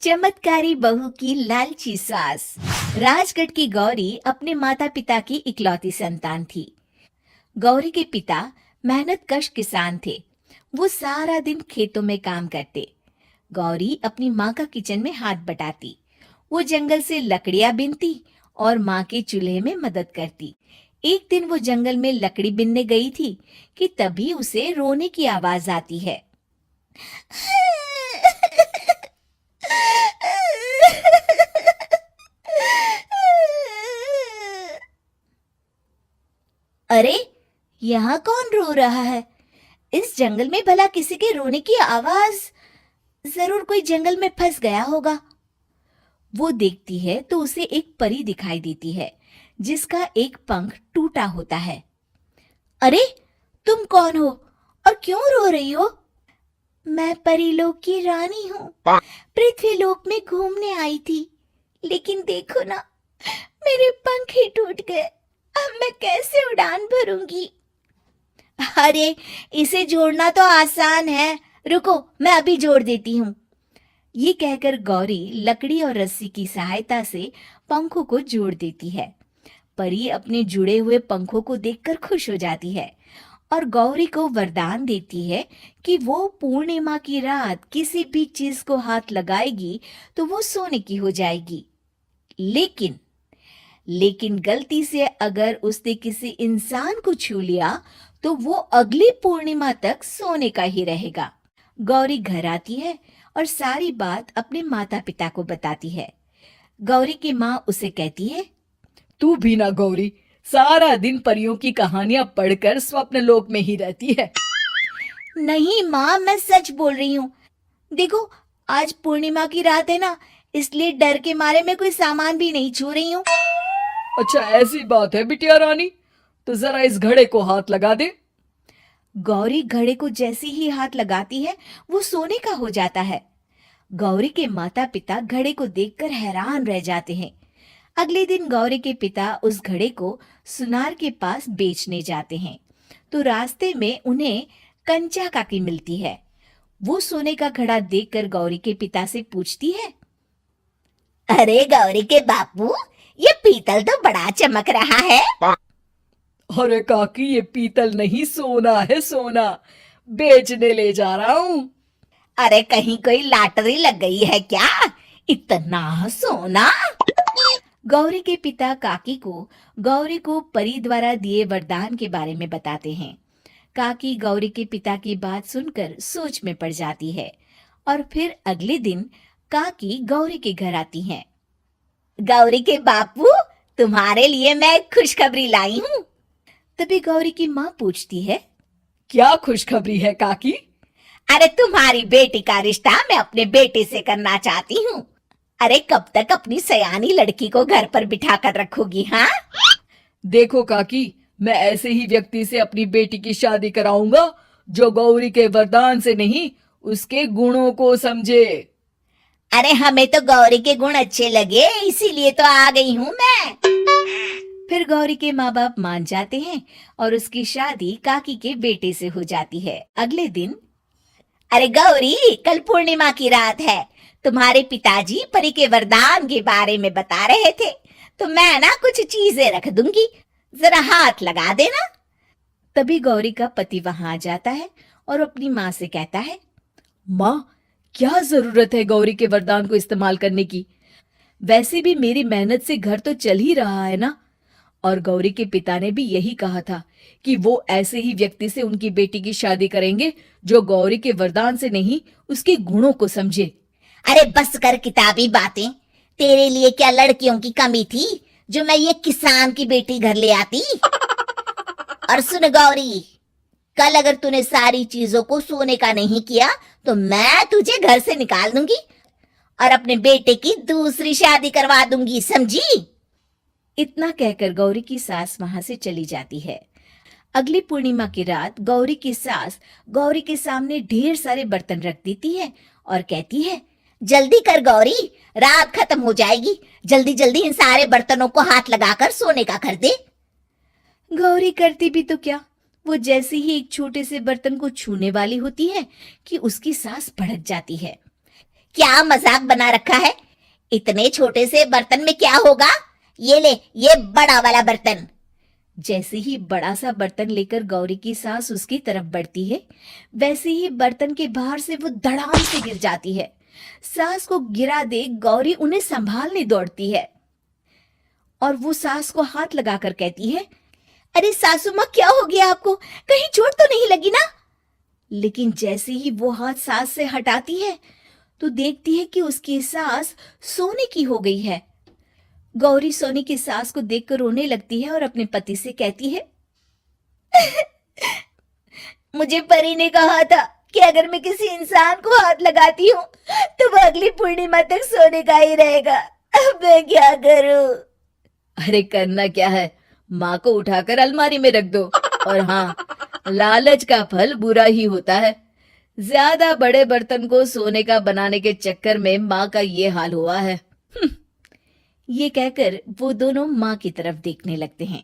चमत्कारी बहू की लालची सास। राजगढ़ की गौरी अपने माता पिता की इकलौती संतान थी। गौरी के पिता मेहनत कश किसान थे। वो सारा दिन खेतों में काम करते। गौरी अपनी माँ का किचन में हाथ बटाती। वो जंगल से लकड़ियां बीनती और माँ के चूल्हे में मदद करती। एक दिन वो जंगल में लकड़ी बीनने गई थी कि तभी उसे रोने की आवाज आती है। अरे, यहाँ कौन रो रहा है? इस जंगल में भला किसी के रोने की आवाज? जरूर कोई जंगल में फंस गया होगा। वो देखती है तो उसे एक परी दिखाई देती है जिसका एक पंख टूटा होता है। अरे, तुम कौन हो और क्यों रो रही हो? मैं परीलोक की रानी हूँ। पृथ्वीलोक में घूमने आई थी, लेकिन देखो ना, मेरे पंख ही टूट गए। अब मैं कैसे उड़ान भरूंगी? अरे, इसे जोड़ना तो आसान है। रुको, मैं अभी जोड़ देती हूँ। ये कहकर गौरी लकड़ी और रस्सी की सहायता से पंखों को जोड़ देती है। परी अपने जुड़े हुए पंखों को देखकर खुश हो जाती है और गौरी को वरदान देती है कि वो पूर्णिमा की रात किसी भी चीज को हाथ लगाएगी तो वो सोने की हो जाएगी। लेकिन गलती से अगर उसने किसी इंसान को छू लिया तो वो अगली पूर्णिमा तक सोने का ही रहेगा। गौरी घर आती है और सारी बात अपने माता पिता को बताती है। गौरी की माँ उसे कहती है, तू भी ना गौरी, सारा दिन परियों की कहानियां पढ़कर स्वप्न लोक में ही रहती है। नहीं माँ, मैं सच बोल रही हूँ। देखो, आज पूर्णिमा की रात है ना, इसलिए डर के मारे मैं कोई सामान भी नहीं छू रही हूँ। अच्छा, ऐसी बात है बिटिया रानी, तो जरा इस घड़े को हाथ लगा दे। गौरी घड़े को जैसे ही हाथ लगाती है वो सोने का हो जाता है। गौरी के माता पिता घड़े को देखकर हैरान रह जाते हैं। अगले दिन गौरी के पिता उस घड़े को सुनार के पास बेचने जाते हैं तो रास्ते में उन्हें कंचा काकी मिलती है। वो सोने का घड़ा देखकर गौरी के पिता से पूछती है, अरे गौरी के बापू, ये पीतल तो बड़ा चमक रहा है। अरे काकी, ये पीतल नहीं, सोना है, सोना। बेचने ले जा रहा हूँ। अरे कहीं कोई लॉटरी लग गई है क्या? इतना सोना? गौरी के पिता काकी को गौरी को परी द्वारा दिए वरदान के बारे में बताते हैं। काकी गौरी के पिता की बात सुनकर सोच में पड़ जाती है और फिर अगले दिन काकी गौरी के घर आती हैं। गौरी के बापू, तुम्हारे लिए मैं एक खुशखबरी लाई हूँ। तभी गौरी की माँ पूछती है, क्या खुशखबरी है काकी? अरे तुम्हारी बेटी का रिश्ता मैं अपने बेटे से करना चाहती हूँ। अरे कब तक अपनी सयानी लड़की को घर पर बिठा कर रखोगी? हाँ, देखो काकी, मैं ऐसे ही व्यक्ति से अपनी बेटी की शादी कराऊंगा जो गौरी के वरदान से नहीं, उसके गुणों को समझे। अरे हमें तो गौरी के गुण अच्छे लगे, इसीलिए तो आ गई हूँ मैं। फिर गौरी के माँ बाप मान जाते हैं और उसकी शादी काकी के बेटे से हो जाती है। अगले दिन, अरे गौरी, कल पूर्णिमा की रात है। तुम्हारे पिताजी परी के वरदान के बारे में बता रहे थे, तो मैं ना कुछ चीजें रख दूंगी, जरा हाथ लगा देना। तभी गौरी का पति वहां आ जाता है और अपनी माँ से कहता है, माँ, क्या जरूरत है गौरी के वरदान को इस्तेमाल करने की? वैसे भी मेरी मेहनत से घर तो चल ही रहा है ना। और गौरी के पिता ने भी यही कहा था कि वो ऐसे ही व्यक्ति से उनकी बेटी की शादी करेंगे जो गौरी के वरदान से नहीं, उसके गुणों को समझे। अरे बस कर किताबी बातें। तेरे लिए क्या लड़कियों की कमी थी जो मैं ये किसान की बेटी घर ले आती? और सुन गौरी, कल अगर तूने सारी चीजों को सोने का नहीं किया तो मैं तुझे घर से निकाल दूंगी और अपने बेटे की दूसरी शादी करवा दूंगी, समझी? इतना कहकर गौरी की सास वहां से चली जाती है। अगली पूर्णिमा की रात गौरी की सास गौरी के सामने ढेर सारे बर्तन रख देती है और कहती है, जल्दी कर गौरी, रात खत्म हो जाएगी। जल्दी जल्दी इन सारे बर्तनों को हाथ लगाकर सोने का कर दे। गौरी करती भी तो क्या, वो जैसे ही एक छोटे से बर्तन को छूने वाली होती है कि उसकी सास भड़क जाती है। क्या मजाक बना रखा है? इतने छोटे से बर्तन में क्या होगा? ये ले, ये बड़ा वाला बर्तन। जैसे ही बड़ा सा बर्तन लेकर गौरी की सास उसकी तरफ बढ़ती है, वैसे ही बर्तन के बाहर से वो धड़ाम से गिर जाती है। सास को गिरा देख गौरी उन्हें संभालने दौड़ती है और वो सास को हाथ लगाकर कहती है, अरे सासू माँ, क्या हो गया आपको? कहीं चोट तो नहीं लगी ना? लेकिन जैसे ही वो हाथ सास से हटाती है तो देखती है कि उसकी सास सोने की हो गई है। गौरी सोनी की सास को देखकर रोने लगती है और अपने पति से कहती है, मुझे परी ने कहा था कि अगर मैं किसी इंसान को हाथ लगाती हूँ तो वो अगली पूर्णिमा तक सोने का ही रहेगा। अब मैं क्या करूँ? अरे करना क्या है, माँ को उठाकर अलमारी में रख दो। और हाँ, लालच का फल बुरा ही होता है। ज्यादा बड़े बर्तन को सोने का बनाने के चक्कर में माँ का ये हाल हुआ है। ये कहकर वो दोनों माँ की तरफ देखने लगते हैं।